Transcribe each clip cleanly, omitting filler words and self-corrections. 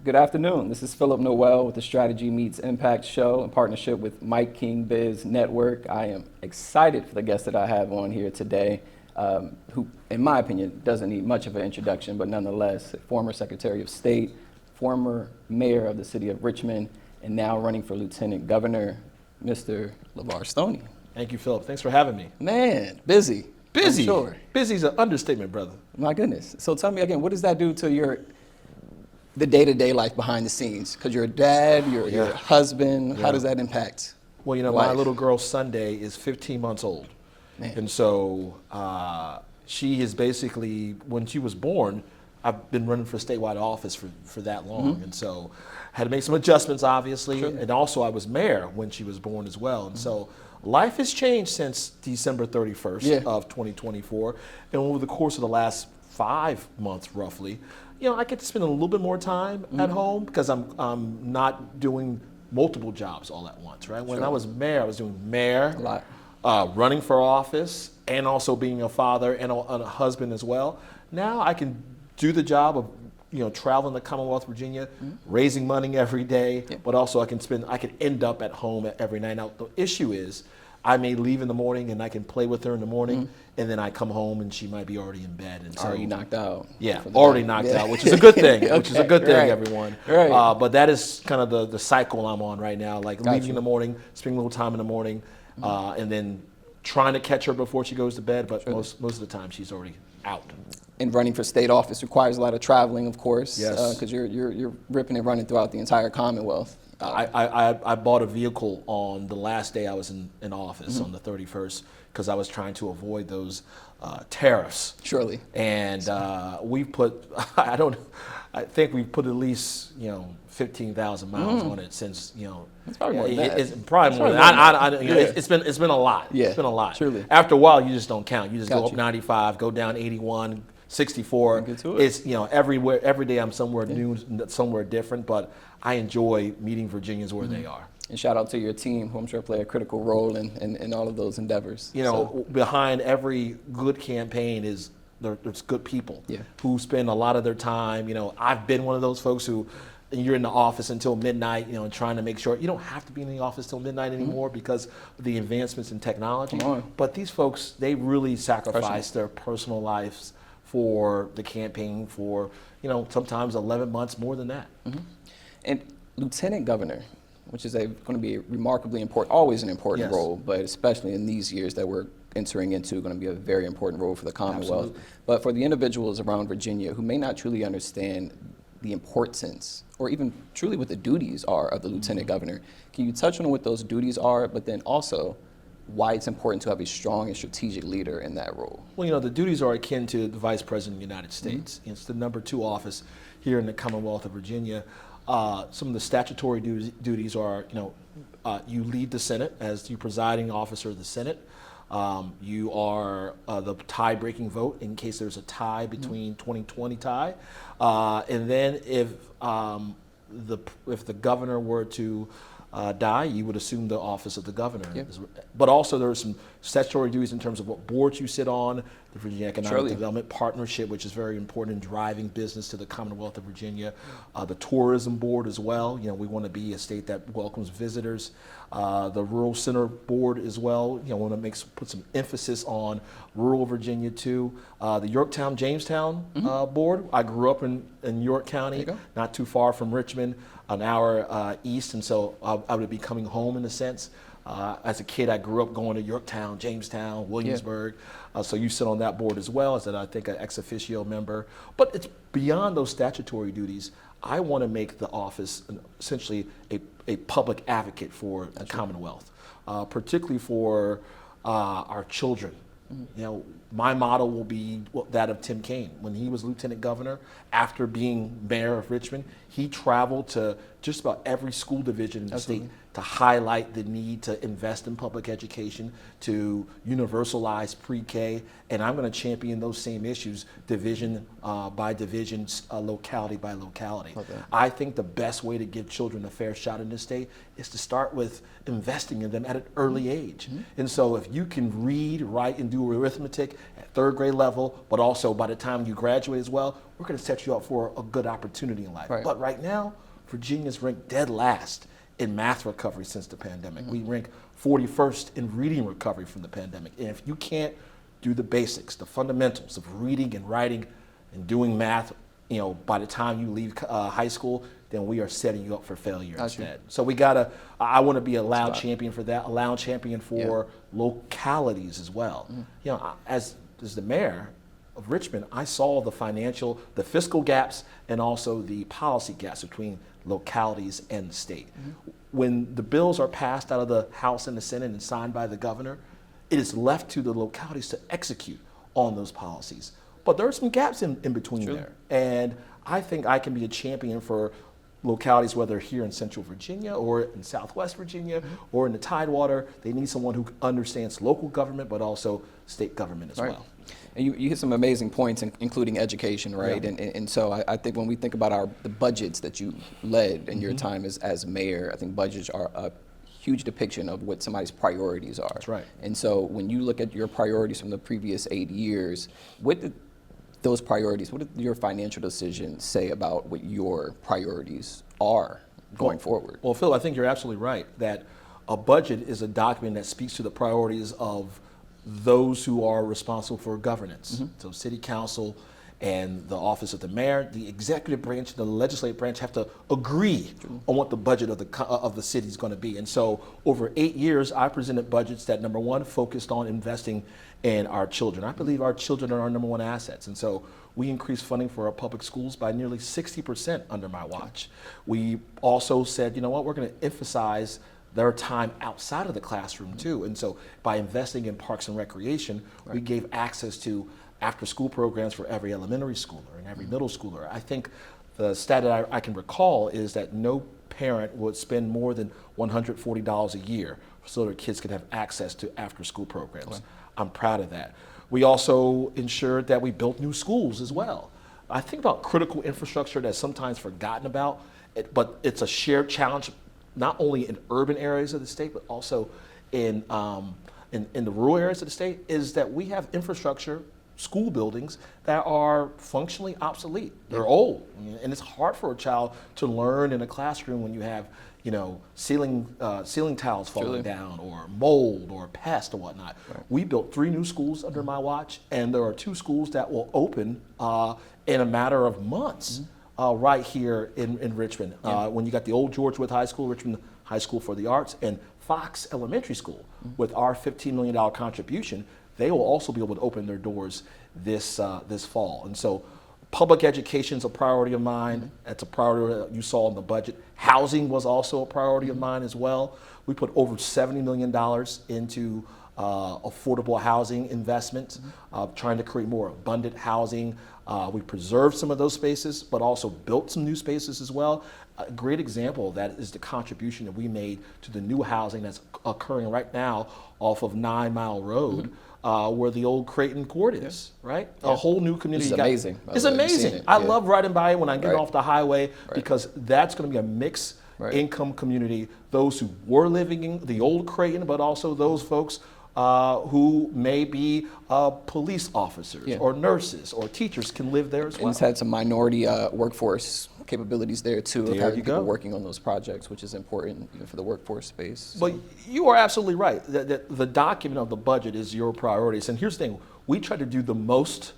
Good afternoon. This is Philip Noel with the Strategy Meets Impact show in partnership with Mike King Biz Network. I am excited for the guest that I have on here today, who, in my opinion, doesn't need much of an introduction, but nonetheless, former Secretary of State, former mayor of the city of Richmond, and now running for Lieutenant Governor, Mr. Levar Stoney. Thank you, Philip. Thanks for having me. Man, busy. Busy. I'm sure. Busy's an understatement, brother. My goodness. So tell me again, what does that do to the day-to-day life behind the scenes? Because you're a dad, you're a husband. How does that impact? Well, life? my little girl Sunday is 15 months old. Man. And so she is basically, when she was born, I've been running for statewide office for that long. And so had to make some adjustments, obviously. Sure. And also I was mayor when she was born as well. And so life has changed since December 31st of 2024. And over the course of the last 5 months, roughly, I get to spend a little bit more time at home because I'm not doing multiple jobs all at once, right? When I was mayor, I was doing mayor, running for office, and also being a father and a husband as well. Now I can do the job of traveling to Commonwealth, Virginia, raising money every day, but also I can end up at home every night. Now the issue is, I may leave in the morning and I can play with her in the morning, and then I come home and she might be already in bed. And so, already knocked out. Yeah, already knocked out, which is a good thing. Which is a good thing, everyone. Right. But that is kind of the cycle I'm on right now. Like leaving in the morning, spending a little time in the morning, and then trying to catch her before she goes to bed. But most of the time she's already out. And running for state office requires a lot of traveling, of course. Yes. Because you're ripping and running throughout the entire Commonwealth. I bought a vehicle on the last day I was in office on the 31st because I was trying to avoid those tariffs. Surely. And we put, I think we've put at least 15,000 miles on it since It's probably more than that. It's probably more than that. It's been a lot. Yeah, it's been a lot. truly. After a while, you just don't count. You just go up 95, go down 81. 64. Get to it. It's every day I'm somewhere new, somewhere different, but I enjoy meeting Virginians where they are. And shout out to your team, who I'm sure play a critical role in all of those endeavors. Behind every good campaign there's good people who spend a lot of their time. I've been one of those folks who, you're in the office until midnight, trying to make sure you don't have to be in the office till midnight anymore because of the advancements in technology. But these folks, they really sacrifice their personal lives for the campaign for, sometimes 11 months, more than that. And Lieutenant Governor, which is going to be remarkably important, always an important role, but especially in these years that we're entering into, going to be a very important role for the Commonwealth. Absolutely. But for the individuals around Virginia who may not truly understand the importance or even truly what the duties are of the Lieutenant Governor, can you touch on what those duties are, but then also why it's important to have a strong and strategic leader in that role? Well, the duties are akin to the Vice President of the United States. It's the number 2 office here in the Commonwealth of Virginia. Some of the statutory duties are, you lead the Senate as the presiding officer of the Senate. You are the tie-breaking vote in case there's a tie between 2020 tie. And then if the governor were to die, you would assume the office of the governor. But also there are some statutory duties in terms of what boards you sit on, the Virginia Economic Development Partnership, which is very important in driving business to the Commonwealth of Virginia, the Tourism Board as well. We want to be a state that welcomes visitors. The Rural Center Board as well. Want to put some emphasis on rural Virginia too. The Yorktown-Jamestown Board. I grew up in York County, not too far from Richmond, an hour east, and so I would be coming home in a sense. As a kid, I grew up going to Yorktown, Jamestown, Williamsburg. So you sit on that board as well as I think an ex officio member. But it's beyond those statutory duties. I want to make the office essentially a public advocate for the Commonwealth, particularly for our children. My motto will be that of Tim Kaine. When he was lieutenant governor, after being mayor of Richmond, he traveled to just about every school division in the state, to highlight the need to invest in public education, to universalize pre-K, and I'm going to champion those same issues division by division, locality by locality. Okay. I think the best way to give children a fair shot in this state is to start with investing in them at an early age. And so if you can read, write, and do arithmetic at third grade level, but also by the time you graduate as well, we're going to set you up for a good opportunity in life. Right. But right now, Virginia's ranked dead last in math recovery since the pandemic. We rank 41st in reading recovery from the pandemic. And if you can't do the basics, the fundamentals of reading and writing and doing math, by the time you leave high school, then we are setting you up for failure instead. So I want to be a loud champion for that, a loud champion for localities as well. As the mayor of Richmond, I saw the fiscal gaps and also the policy gaps between localities and the state. When the bills are passed out of the House and the Senate and signed by the governor, it is left to the localities to execute on those policies. But there are some gaps in between there. And I think I can be a champion for localities, whether here in Central Virginia or in Southwest Virginia or in the Tidewater. They need someone who understands local government, but also state government as well. And you hit some amazing points, including education, right? And so I think when we think about the budgets that you led in your time as mayor, I think budgets are a huge depiction of what somebody's priorities are. That's right. And so when you look at your priorities from the previous 8 years, what did your financial decisions say about what your priorities are going forward? Well, Phil, I think you're absolutely right that a budget is a document that speaks to the priorities of those who are responsible for governance. So city council and the office of the mayor, the executive branch, the legislative branch have to agree on what the budget of the city is going to be. And so over 8 years, I presented budgets that, number one, focused on investing in our children. I believe our children are our number one assets. And so we increased funding for our public schools by nearly 60% under my watch. We also said, we're going to emphasize their time outside of the classroom too. And so by investing in parks and recreation, we gave access to after-school programs for every elementary schooler and every middle schooler. I think the stat that I can recall is that no parent would spend more than $140 a year so their kids could have access to after-school programs. I'm proud of that. We also ensured that we built new schools as well. I think about critical infrastructure that's sometimes forgotten about, but it's a shared challenge not only in urban areas of the state, but also in the rural areas of the state, is that we have infrastructure, school buildings that are functionally obsolete. They're old, and it's hard for a child to learn in a classroom when you have, ceiling tiles falling down, or mold, or pest, or whatnot. We built 3 new schools under my watch, and there are 2 schools that will open in a matter of months. Right here in Richmond. When you got the old George Wythe High School, Richmond High School for the Arts, and Fox Elementary School, with our $15 million contribution, they will also be able to open their doors this fall. And so public education is a priority of mine. That's a priority that you saw in the budget. Housing was also a priority of mine as well. We put over $70 million into affordable housing investments, trying to create more abundant housing. We preserved some of those spaces, but also built some new spaces as well. A great example of that is the contribution that we made to the new housing that's occurring right now off of 9 Mile Road, where the old Creighton Court is, right? A whole new community. It's amazing. It's amazing. I love riding by it when I get off the highway, because that's going to be a mixed income community. Those who were living in the old Creighton, but also those folks who may be police officers or nurses or teachers can live there as well. And it's had some minority workforce capabilities there too. There having you people go. working on those projects, which is important even for the workforce space. But you are absolutely right. The document of the budget is your priorities. And here's the thing: we try to do the most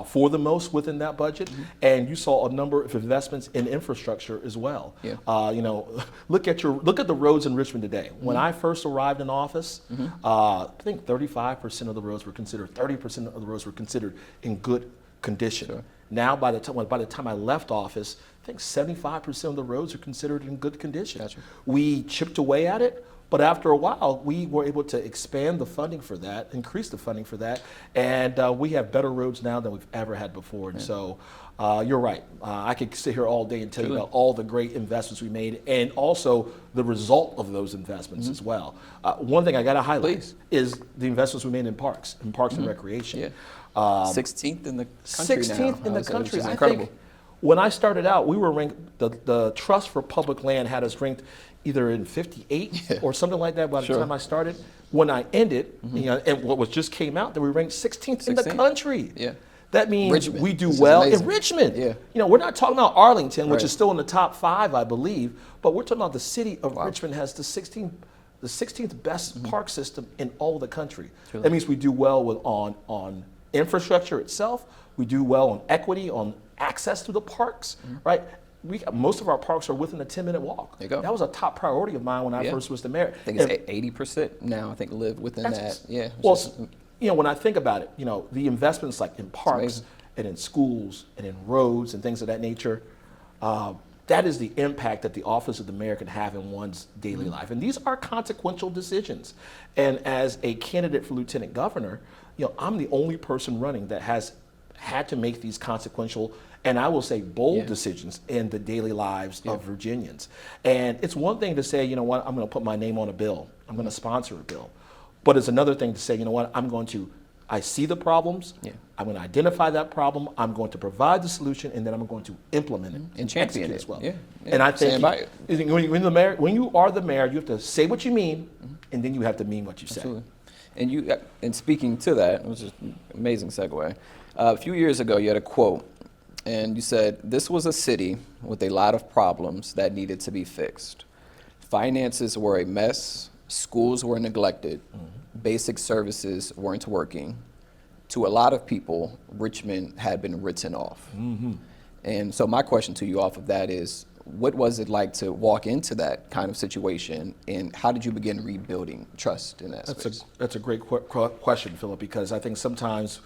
for the most within that budget, and you saw a number of investments in infrastructure as well. Look at the roads in Richmond today. When I first arrived in office, I think 35% of the roads were considered, 30% of the roads were considered in good condition. Now, by the time I left office, I think 75% of the roads are considered in good condition. We chipped away at it, But after a while, we were able to expand the funding for that, increase the funding for that, and we have better roads now than we've ever had before. And so you're right. I could sit here all day and tell you about all the great investments we made and also the result of those investments as well. One thing I got to highlight is the investments we made in parks and recreation. Yeah. 16th in the country 16th now. in the country. Which is I incredible. think when I started out, we were ranked, the Trust for Public Land had us ranked either in 58 or something like that by the time I started. When I ended, and what was just came out, that we ranked 16th in the country. Yeah. That means Richmond. we do well in Richmond. Yeah. We're not talking about Arlington, which is still in the top 5, I believe, but we're talking about the city of Richmond has the 16th best park system in all the country. Truly. That means we do well on infrastructure itself. We do well on equity, on access to the parks, right? Most of our parks are within a 10-minute walk. There you go. That was a top priority of mine when I first was the mayor. I think it's 80% now, I think, live within that. Yeah. Well, when I think about it, the investments like in parks and in schools and in roads and things of that nature, that is the impact that the office of the mayor can have in one's daily life. And these are consequential decisions. And as a candidate for lieutenant governor, I'm the only person running that has had to make these consequential, and I will say bold decisions in the daily lives of Virginians. And it's one thing to say, I'm going to put my name on a bill. I'm going to sponsor a bill. But it's another thing to say, I see the problems. I'm going to identify that problem. I'm going to provide the solution, and then I'm going to implement it and champion it as well. Yeah. And I think when you are the mayor, you have to say what you mean, and then you have to mean what you say. And speaking to that, which is an amazing segue, a few years ago you had a quote, and you said, "This was a city with a lot of problems that needed to be fixed. Finances were a mess, schools were neglected, basic services weren't working. To a lot of people, Richmond had been written off." And so my question to you off of that is, what was it like to walk into that kind of situation, and how did you begin rebuilding trust in that space? That's a great question, Philip, because I think sometimes,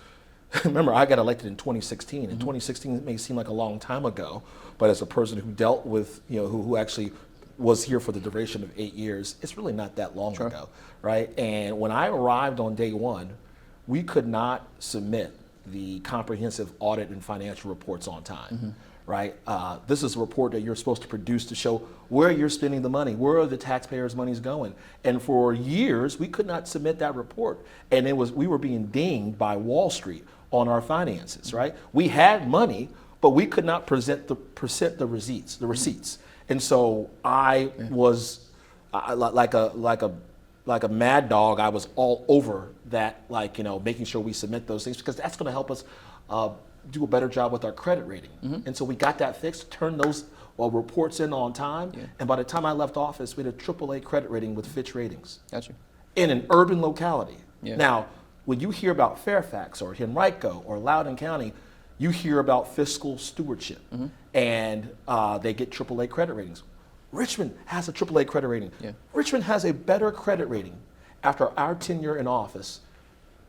remember, I got elected in 2016, and 2016 may seem like a long time ago, but as a person who dealt with, who actually was here for the duration of 8 years, it's really not that long ago, right? And when I arrived on day one, we could not submit the comprehensive audit and financial reports on time, right? This is a report that you're supposed to produce to show where you're spending the money, where are the taxpayers' money's going. And for years, we could not submit that report. And we were being dinged by Wall Street on our finances, right? We had money, but we could not present the receipts. And so I was like a mad dog. I was all over that, making sure we submit those things, because that's going to help us do a better job with our credit rating. And so we got that fixed, turned those reports in on time. And by the time I left office, we had a AAA credit rating with Fitch Ratings. Gotcha. In an urban locality. Now, when you hear about Fairfax or Henrico or Loudoun County, you hear about fiscal stewardship, and they get AAA credit ratings. Richmond has a AAA credit rating. Richmond has a better credit rating after our tenure in office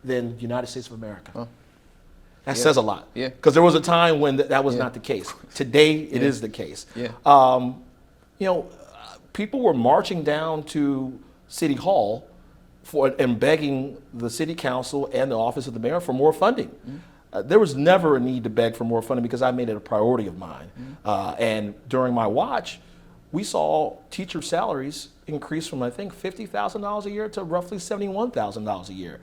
than the United States of America. That says a lot. Because there was a time when that was not the case. Today, it is the case. People were marching down to City Hall and begging the City Council and the Office of the Mayor for more funding. There was never a need to beg for more funding because I made it a priority of mine. And during my watch, we saw teacher salaries increase from, I think, $50,000 a year to roughly $71,000 a year.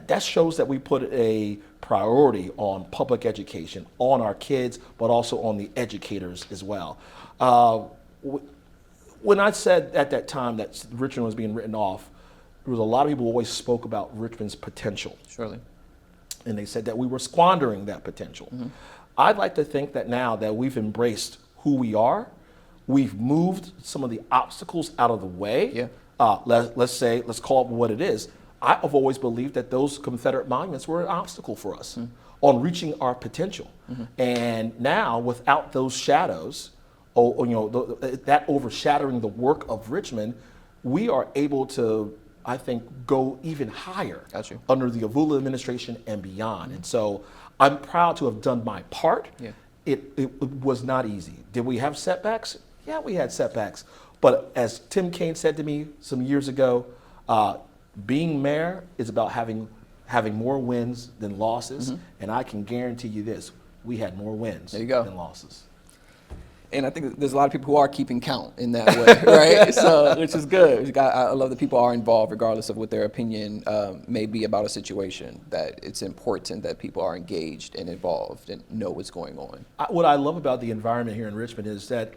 That shows that we put a priority on public education, on our kids, but also on the educators as well. When I said at that time that Richmond was being written off, there was a lot of people who always spoke about Richmond's potential. Surely. And they said that we were squandering that potential. I'd like to think that now that we've embraced who we are, we've moved some of the obstacles out of the way. Let's call it what it is. I've always believed that those Confederate monuments were an obstacle for us on reaching our potential. And now, without those shadows, that overshadowing the work of Richmond, we are able to, I think, go even higher under the Avula administration and beyond. And so I'm proud to have done my part. It was not easy. Did we have setbacks? Yeah, we had setbacks. But as Tim Kaine said to me some years ago, being mayor is about having more wins than losses. And I can guarantee you this, we had more wins than losses. And I think there's a lot of people who are keeping count in that way, right? So, which is good. I love that people are involved regardless of what their opinion may be about a situation, that it's important that people are engaged and involved and know what's going on. What I love about the environment here in Richmond is that,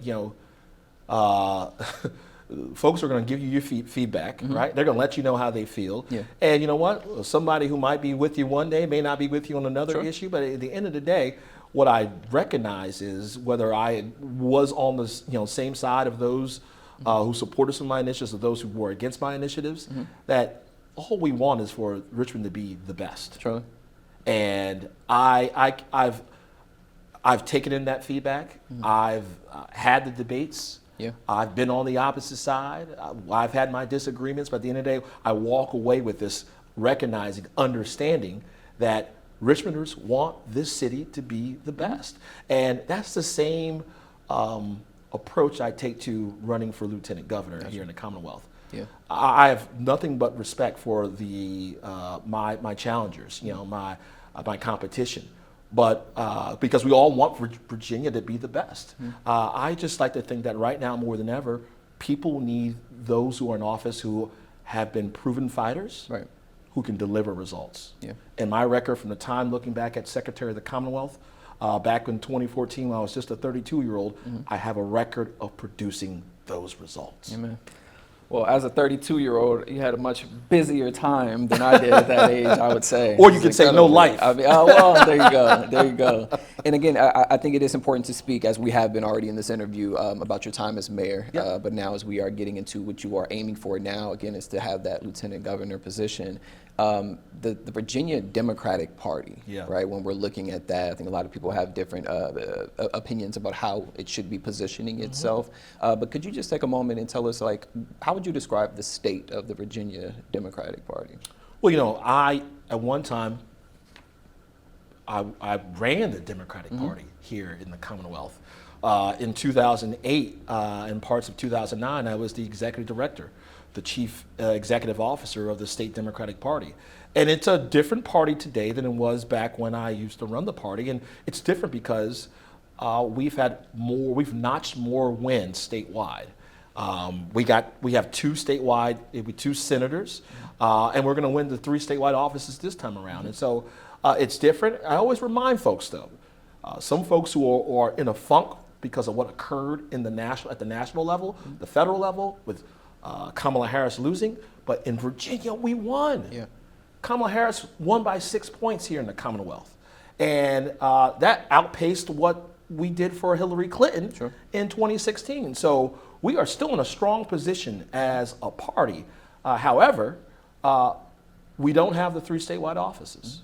folks are going to give you your feedback, right? They're going to let you know how they feel. Yeah. And you know what? Somebody who might be with you one day may not be with you on another issue, but at the end of the day, what I recognize is whether I was on the same side of those who supported some of my initiatives or those who were against my initiatives, that all we want is for Richmond to be the best. Sure. And I've taken in that feedback. I've had the debates. Yeah. I've been on the opposite side. I've had my disagreements, but at the end of the day, I walk away with this recognizing, understanding that Richmonders want this city to be the best. And that's the same approach I take to running for lieutenant governor here in the Commonwealth. Yeah. I have nothing but respect for the my challengers, my competition. But because we all want Virginia to be the best. I just like to think that right now more than ever, people need those who are in office who have been proven fighters, right, who can deliver results. Yeah. And my record from the time looking back at Secretary of the Commonwealth, back in 2014 when I was just a 32-year-old, I have a record of producing those results. Amen. Well, as a 32-year-old, you had a much busier time than I did at that age, I would say. Or you could say no life. I mean, oh, well, there you go. There you go. And again, I think it is important to speak, as we have been already in this interview, about your time as mayor. Yep. But now as we are getting into what you are aiming for now, again, is to have that lieutenant governor position. The Virginia Democratic Party, right? When we're looking at that, I think a lot of people have different opinions about how it should be positioning itself. But could you just take a moment and tell us, like, how would you describe the state of the Virginia Democratic Party? Well, at one time, I ran the Democratic Party here in the Commonwealth. In 2008 and parts of 2009, I was the executive director, the chief executive officer of the State Democratic Party. And it's a different party today than it was back when I used to run the party. And it's different because we've notched more wins statewide. We have two statewide, two senators, and we're going to win the 3 statewide offices this time around. And so it's different. I always remind folks, though, some folks who are in a funk because of what occurred at the national level, the federal level, with Kamala Harris losing, but in Virginia we won. Yeah. Kamala Harris won by 6 points here in the Commonwealth, and that outpaced what we did for Hillary Clinton in 2016. So we are still in a strong position as a party. However, we don't have the 3 statewide offices,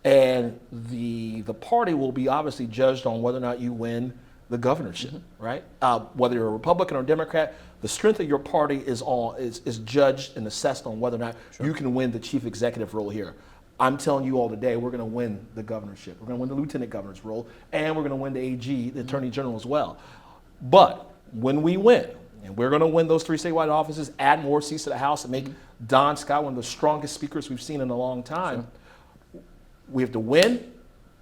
and the party will be obviously judged on whether or not you win the governorship, right? Whether you're a Republican or Democrat, the strength of your party is judged and assessed on whether or not you can win the chief executive role here. I'm telling you all today, we're going to win the governorship. We're going to win the lieutenant governor's role, and we're going to win the AG, the attorney general as well. But when we win, and we're going to win those 3 statewide offices, add more seats to the House, and make Don Scott one of the strongest speakers we've seen in a long time, we have to win,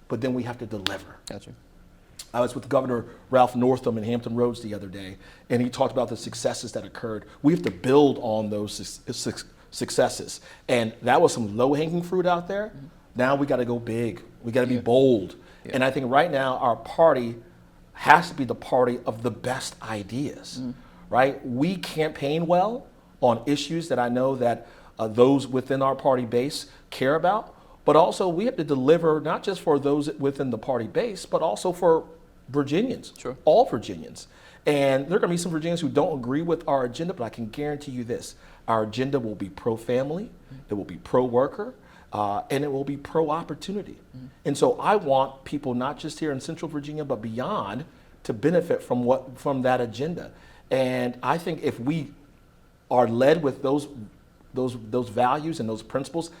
but then we have to deliver. Gotcha. I was with Governor Ralph Northam in Hampton Roads the other day, and he talked about the successes that occurred. We have to build on those successes. And that was some low-hanging fruit out there. Now we got to go big. We got to be bold. And I think right now our party has to be the party of the best ideas, right? We campaign well on issues that I know that those within our party base care about, but also we have to deliver not just for those within the party base, but also for Virginians, all Virginians. And there are going to be some Virginians who don't agree with our agenda, but I can guarantee you this. Our agenda will be pro-family, it will be pro-worker, and it will be pro-opportunity. And so I want people not just here in Central Virginia, but beyond to benefit from that agenda. And I think if we are led with those values and those principles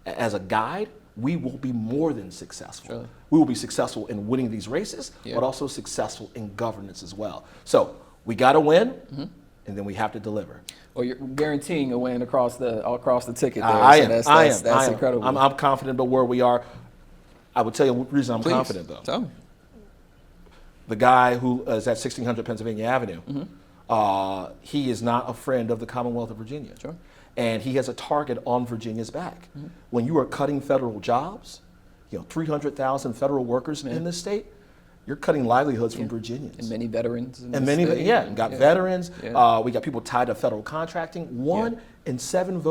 as a guide, we will be more than successful. We will be successful in winning these races, but also successful in governance as well. So we got to win, and then we have to deliver. Well, you're guaranteeing a win across the ticket there. I so am. That's incredible. I'm confident about where we are. I would tell you the reason I'm confident, though. Tell me. The guy who is at 1600 Pennsylvania Avenue, he is not a friend of the Commonwealth of Virginia. Sure. And he has a target on Virginia's back. When you are cutting federal jobs, 300,000 federal workers in this state, you're cutting livelihoods from Virginians. And many veterans. And many, we got veterans. We got people tied to federal contracting. One in seven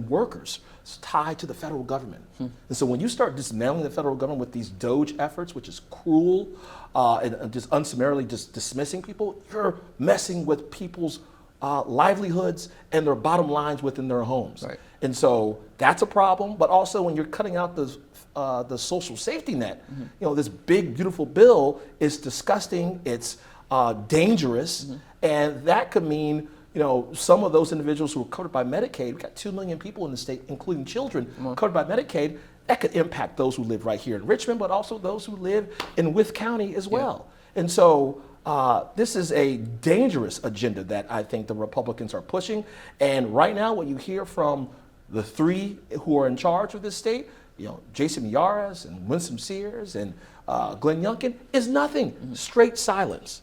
workers is tied to the federal government. And so when you start dismantling the federal government with these DOGE efforts, which is cruel and just unsummarily just dismissing people, you're messing with people's livelihoods and their bottom lines within their homes. Right. And so that's a problem. But also when you're cutting out the social safety net, this big, beautiful bill is disgusting. It's dangerous. And that could mean, some of those individuals who are covered by Medicaid, we've got 2 million people in the state, including children, covered by Medicaid. That could impact those who live right here in Richmond, but also those who live in Wythe County as well. And so this is a dangerous agenda that I think the Republicans are pushing. And right now, what you hear from the three who are in charge of this state, Jason Miyares and Winsome Sears and Glenn Youngkin, is nothing. Straight silence.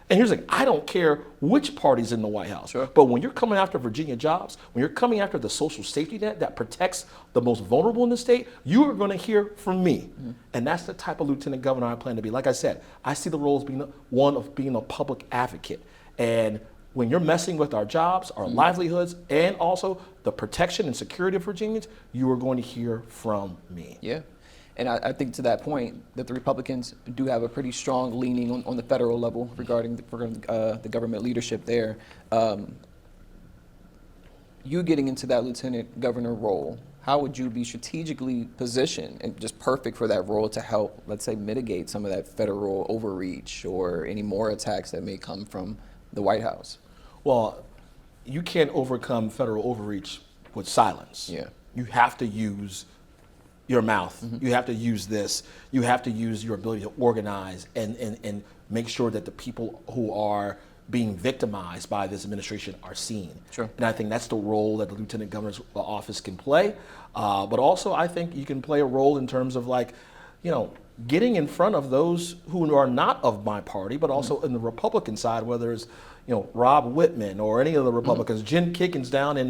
And here's the thing, I don't care which party's in the White House, but when you're coming after Virginia jobs, when you're coming after the social safety net that protects the most vulnerable in the state, you are going to hear from me. And that's the type of lieutenant governor I plan to be. Like I said, I see the role as being one of being a public advocate. And when you're messing with our jobs, our livelihoods, and also the protection and security of Virginians, you are going to hear from me. Yeah. And I think to that point, that the Republicans do have a pretty strong leaning on the federal level regarding the government leadership there. You getting into that lieutenant governor role, how would you be strategically positioned and just perfect for that role to help, let's say, mitigate some of that federal overreach or any more attacks that may come from the White House? Well, you can't overcome federal overreach with silence. Yeah. You have to use your mouth. You have to use this. You have to use your ability to organize and make sure that the people who are being victimized by this administration are seen. Sure. And I think that's the role that the lieutenant governor's office can play. But also I think you can play a role in terms of getting in front of those who are not of my party, but also in the Republican side, whether it's Rob Whitman or any of the Republicans. Jen Kickens down in,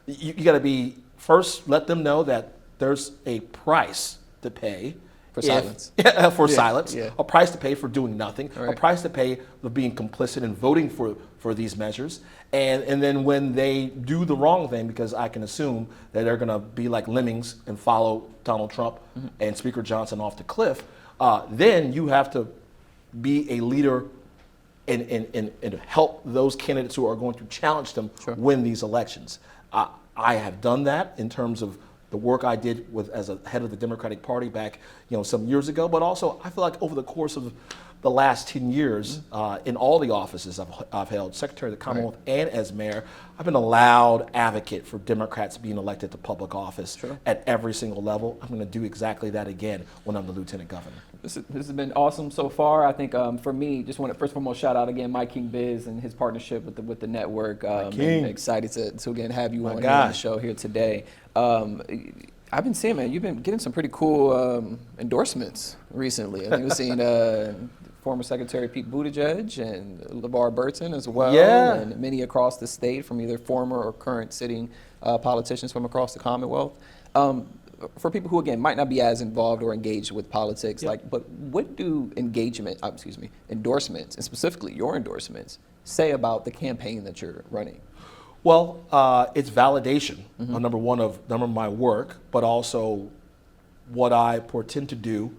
you got to be first, let them know that there's a price to pay for silence. Silence, a price to pay for doing nothing, right. A price to pay for being complicit and voting for these measures. And then when they do the wrong thing, because I can assume that they're going to be like lemmings and follow Donald Trump and Speaker Johnson off the cliff, then you have to be a leader and help those candidates who are going to challenge them win these elections. I have done that in terms of the work I did as a head of the Democratic Party back, some years ago. But also, I feel like over the course of the last 10 years, in all the offices I've held, Secretary of the Commonwealth and as mayor, I've been a loud advocate for Democrats being elected to public office at every single level. I'm going to do exactly that again when I'm the lieutenant governor. This has been awesome so far. I think for me, just want to first and foremost shout out again Mike King Biz and his partnership with the network. And excited to again have you on the show here today. I've been seeing, man, you've been getting some pretty cool endorsements recently. I think we've seen former Secretary Pete Buttigieg and LeVar Burton as well, and many across the state from either former or current sitting politicians from across the Commonwealth. For people who, again, might not be as involved or engaged with politics, but what do endorsements, and specifically your endorsements, say about the campaign that you're running? Well, it's validation, number one of my work, but also what I portend to do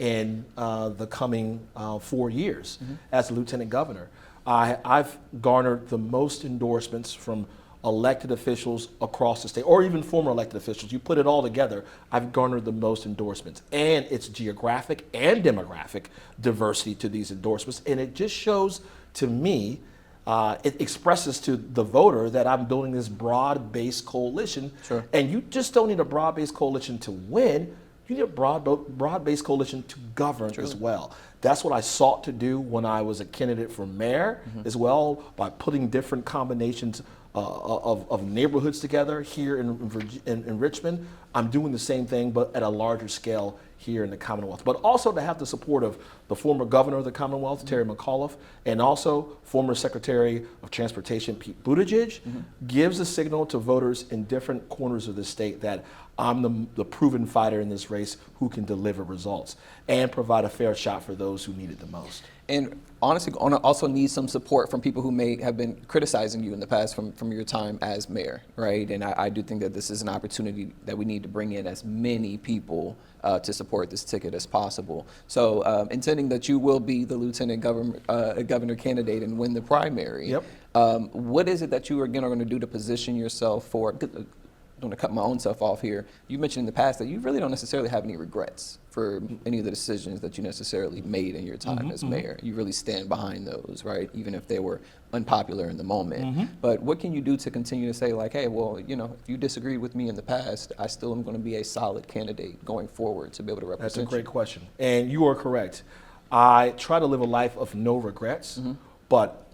in the coming 4 years as lieutenant governor. I've garnered the most endorsements from elected officials across the state, or even former elected officials. You put it all together, I've garnered the most endorsements. And it's geographic and demographic diversity to these endorsements. And it just shows to me, it expresses to the voter that I'm building this broad-based coalition. And you just don't need a broad-based coalition to win. you need a broad-based coalition to govern as well. That's what I sought to do when I was a candidate for mayor as well, by putting different combinations of neighborhoods together here in Richmond. I'm doing the same thing, but at a larger scale here in the Commonwealth. But also to have the support of the former governor of the Commonwealth, Terry McAuliffe, and also former Secretary of Transportation, Pete Buttigieg, gives a signal to voters in different corners of the state that I'm the proven fighter in this race who can deliver results and provide a fair shot for those who need it the most. And honestly, also need some support from people who may have been criticizing you in the past from your time as mayor, right? And I do think that this is an opportunity that we need to bring in as many people to support this ticket as possible. So intending that you will be the lieutenant governor candidate and win the primary, what is it that you are going to do to position yourself for, I'm going to cut my own self off here. You mentioned in the past that you really don't necessarily have any regrets for any of the decisions that you necessarily made in your time as mayor. You really stand behind those, right? Even if they were unpopular in the moment. But what can you do to continue to say, like, hey, well, you know, if you disagreed with me in the past, I still am going to be a solid candidate going forward to be able to represent you? That's a great question. And you are correct. I try to live a life of no regrets, but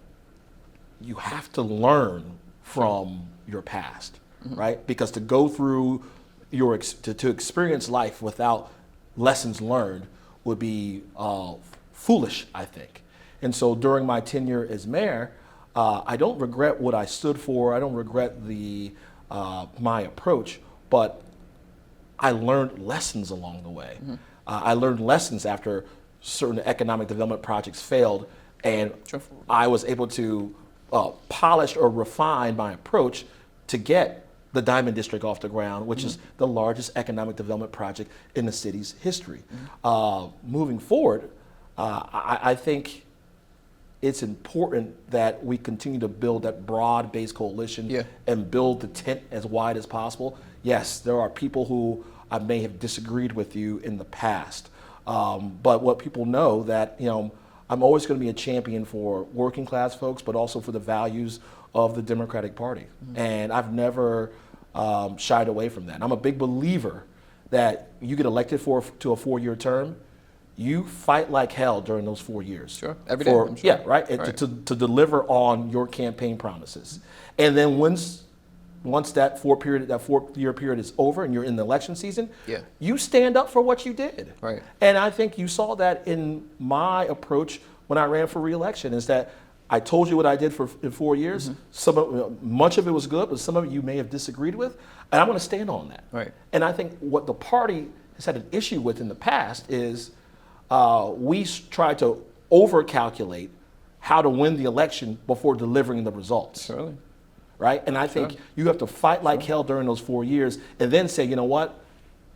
you have to learn from your past. Right? Because to go through to experience life without lessons learned would be foolish, I think. And so during my tenure as mayor, I don't regret what I stood for. I don't regret my approach, but I learned lessons along the way. I learned lessons after certain economic development projects failed, and I was able to polish or refine my approach to get the Diamond District off the ground, which is the largest economic development project in the city's history. Moving forward, I think it's important that we continue to build that broad-based coalition and build the tent as wide as possible. Yes, there are people who I may have disagreed with you in the past, but what people know that, you know, I'm always going to be a champion for working class folks, but also for the values of the Democratic Party. And I've never shied away from that. I'm a big believer that you get elected to a 4-year term, you fight like hell during those 4 years. Sure, every day. I'm sure. Yeah, right? Right. To deliver on your campaign promises. And then once that 4-year period is over and you're in the election season, you stand up for what you did. Right. And I think you saw that in my approach when I ran for re-election, is that I told you what I did in 4 years. Much of it was good, but some of it you may have disagreed with, and I'm going to stand on that. Right. And I think what the party has had an issue with in the past is we tried to over-calculate how to win the election before delivering the results. Surely. Right? And I think you have to fight like hell during those 4 years and then say, you know what?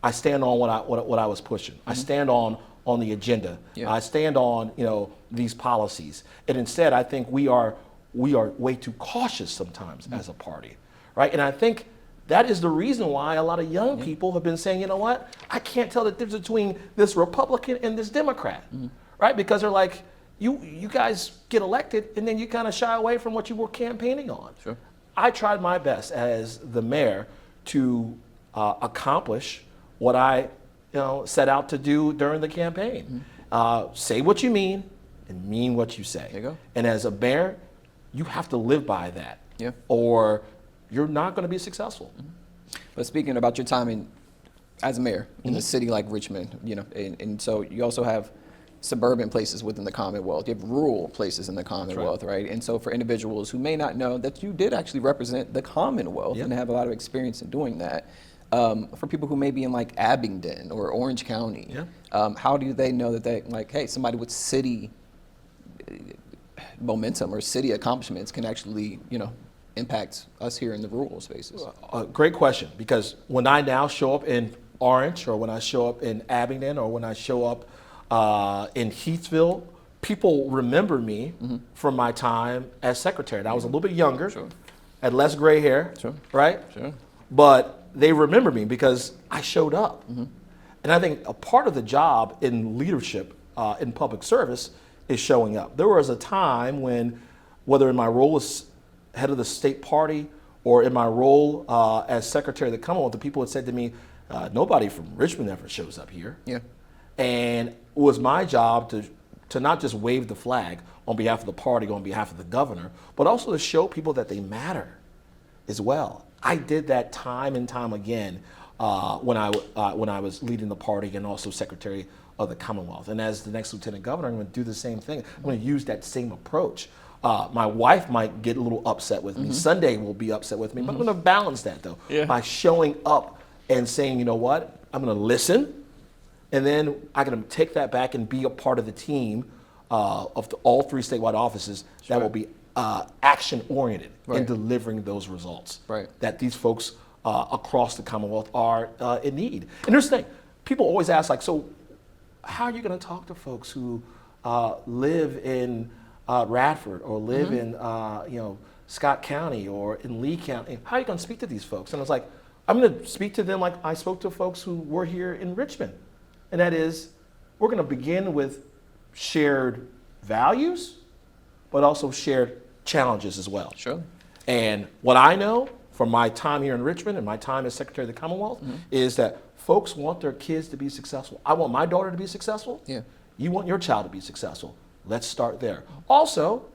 I stand on what I was pushing. I stand on the agenda. I stand on, you know, these policies. And instead, I think we are way too cautious sometimes as a party, right? And I think that is the reason why a lot of young people have been saying, you know what? I can't tell the difference between this Republican and this Democrat, right? Because they're like, you guys get elected and then you kind of shy away from what you were campaigning on. Sure. I tried my best as the mayor to accomplish what I set out to do during the campaign. Say what you mean and mean what you say. There you go. And as a mayor, you have to live by that, or you're not going to be successful. But speaking about your time as a mayor in a city like Richmond, you know, and so you also have suburban places within the Commonwealth. You have rural places in the Commonwealth, right? And so for individuals who may not know that you did actually represent the Commonwealth and have a lot of experience in doing that, for people who may be in like Abingdon or Orange County, how do they know that they, like, hey, somebody with city momentum or city accomplishments can actually, you know, impact us here in the rural spaces? Great question, because when I now show up in Orange, or when I show up in Abingdon, or when I show up in Heathville, people remember me from my time as secretary. And I was a little bit younger, had less gray hair, right? But they remember me because I showed up. And I think a part of the job in leadership, in public service, is showing up. There was a time when, whether in my role as head of the state party or in my role as secretary of the Commonwealth, the people had said to me, Nobody from Richmond ever shows up here. Yeah. And it was my job to not just wave the flag on behalf of the party, on behalf of the governor, but also to show people that they matter as well. I did that time and time again when I was leading the party and also Secretary of the Commonwealth. And as the next Lieutenant Governor, I'm going to do the same thing. I'm going to use that same approach. My wife might get a little upset with me. Sunday will be upset with me, but I'm going to balance that though by showing up and saying, you know what, I'm going to listen, and then I'm going to take that back and be a part of the team of all 3 statewide offices that will be action-oriented in delivering those results that these folks across the Commonwealth are in need. And here's the thing, people always ask, like, so how are you going to talk to folks who live in Radford or live in Scott County or in Lee County? How are you going to speak to these folks? And I was like, I'm going to speak to them like I spoke to folks who were here in Richmond. And that is, we're going to begin with shared values, but also shared challenges as well. Sure. And what I know from my time here in Richmond and my time as Secretary of the Commonwealth is that folks want their kids to be successful. I want my daughter to be successful. Yeah. You want your child to be successful. Let's start there. Also,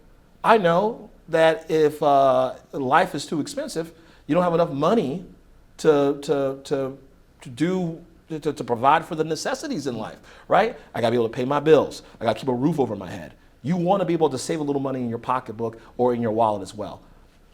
I know that if life is too expensive, you don't have enough money to provide for the necessities in life, right? I gotta be able to pay my bills. I gotta keep a roof over my head. You wanna be able to save a little money in your pocketbook or in your wallet as well.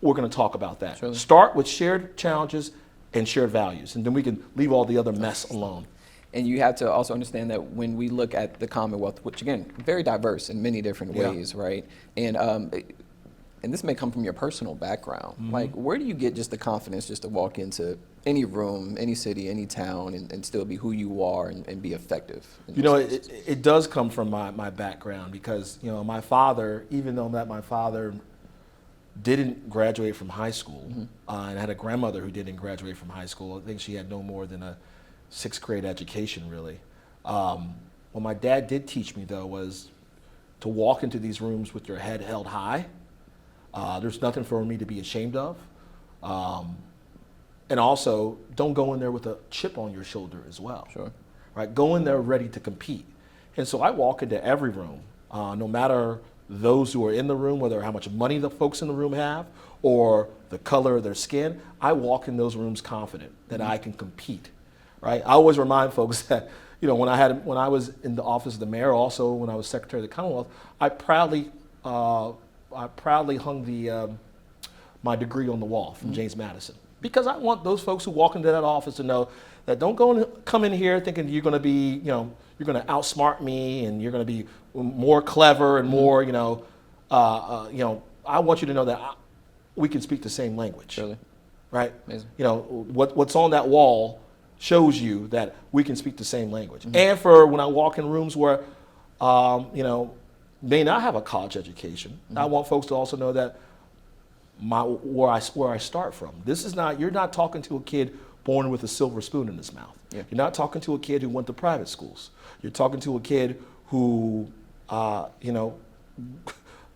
We're gonna talk about that. Surely. Start with shared challenges and shared values, and then we can leave all the other mess alone. And you have to also understand that when we look at the Commonwealth, which again, very diverse in many different ways, right? And this may come from your personal background. Like, where do you get just the confidence just to walk into any room, any city, any town, and still be who you are and be effective? You know, it does come from my background because, you know, my father, even though that my father didn't graduate from high school, and I had a grandmother who didn't graduate from high school. I think she had no more than a 6th grade education, really. What my dad did teach me, though, was to walk into these rooms with your head held high. There's nothing for me to be ashamed of. And also, don't go in there with a chip on your shoulder as well. Sure. Right? Go in there ready to compete. And so I walk into every room, no matter those who are in the room, whether how much money the folks in the room have or the color of their skin, I walk in those rooms confident that I can compete. Right? I always remind folks that, you know, when I was in the office of the mayor, also when I was Secretary of the Commonwealth, I proudly hung my degree on the wall from James Madison, because I want those folks who walk into that office to know that don't come in here thinking you're going to be, you know, you're going to outsmart me and you're going to be more clever and more, you know, I want you to know that we can speak the same language. Really? Right? Amazing. You know, what's on that wall shows you that we can speak the same language. And for when I walk in rooms where, you know, may not have a college education, I want folks to also know that where I start from. This is not, you're not talking to a kid born with a silver spoon in his mouth. Yeah. You're not talking to a kid who went to private schools. You're talking to a kid who, you know,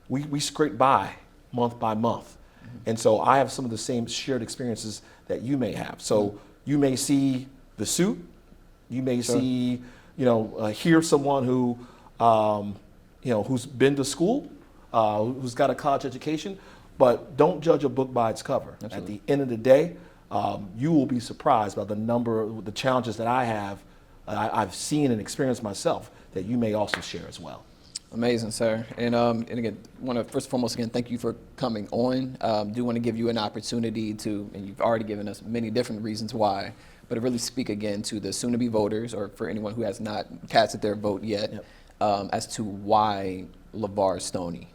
we scrape by month by month. And so I have some of the same shared experiences that you may have. So you may see the suit, you may see, you know, hear someone who, you know, who's been to school, who's got a college education, but don't judge a book by its cover. Absolutely. At the end of the day, you will be surprised by the challenges that I've seen and experienced myself that you may also share as well. Amazing, sir. And again, want to first and foremost again thank you for coming on. Do want to give you an opportunity to, and you've already given us many different reasons why, but to really speak again to the soon-to-be voters, or for anyone who has not casted their vote yet, as to why Levar Stoney.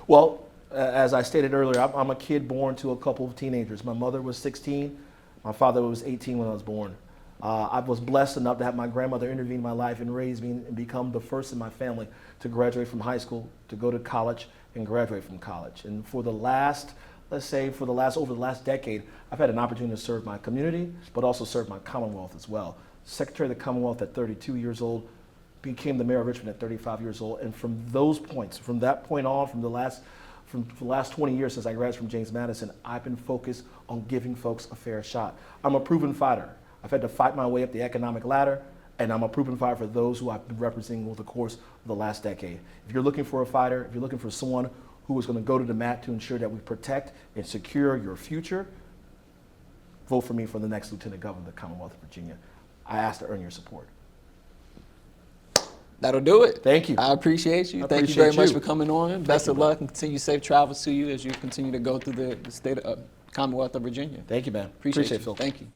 Well, as I stated earlier, I'm a kid born to a couple of teenagers. My mother was 16. My father was 18 when I was born. I was blessed enough to have my grandmother intervene in my life and raise me and become the first in my family to graduate from high school, to go to college and graduate from college. And for the last, over the last decade, I've had an opportunity to serve my community, but also serve my Commonwealth as well. Secretary of the Commonwealth at 32 years old, became the mayor of Richmond at 35 years old. And from those points, from that point on, from the last 20 years since I graduated from James Madison, I've been focused on giving folks a fair shot. I'm a proven fighter. I've had to fight my way up the economic ladder, and I'm a proven fighter for those who I've been representing over the course of the last decade. If you're looking for a fighter, if you're looking for someone who is going to go to the mat to ensure that we protect and secure your future, vote for me for the next Lieutenant Governor of the Commonwealth of Virginia. I ask to earn your support. That'll do it. Thank you. I appreciate you. Thank you very much for coming on. Best of luck and continue safe travels to you as you continue to go through the state of Commonwealth of Virginia. Thank you, man. Appreciate you, Phil. Thank you.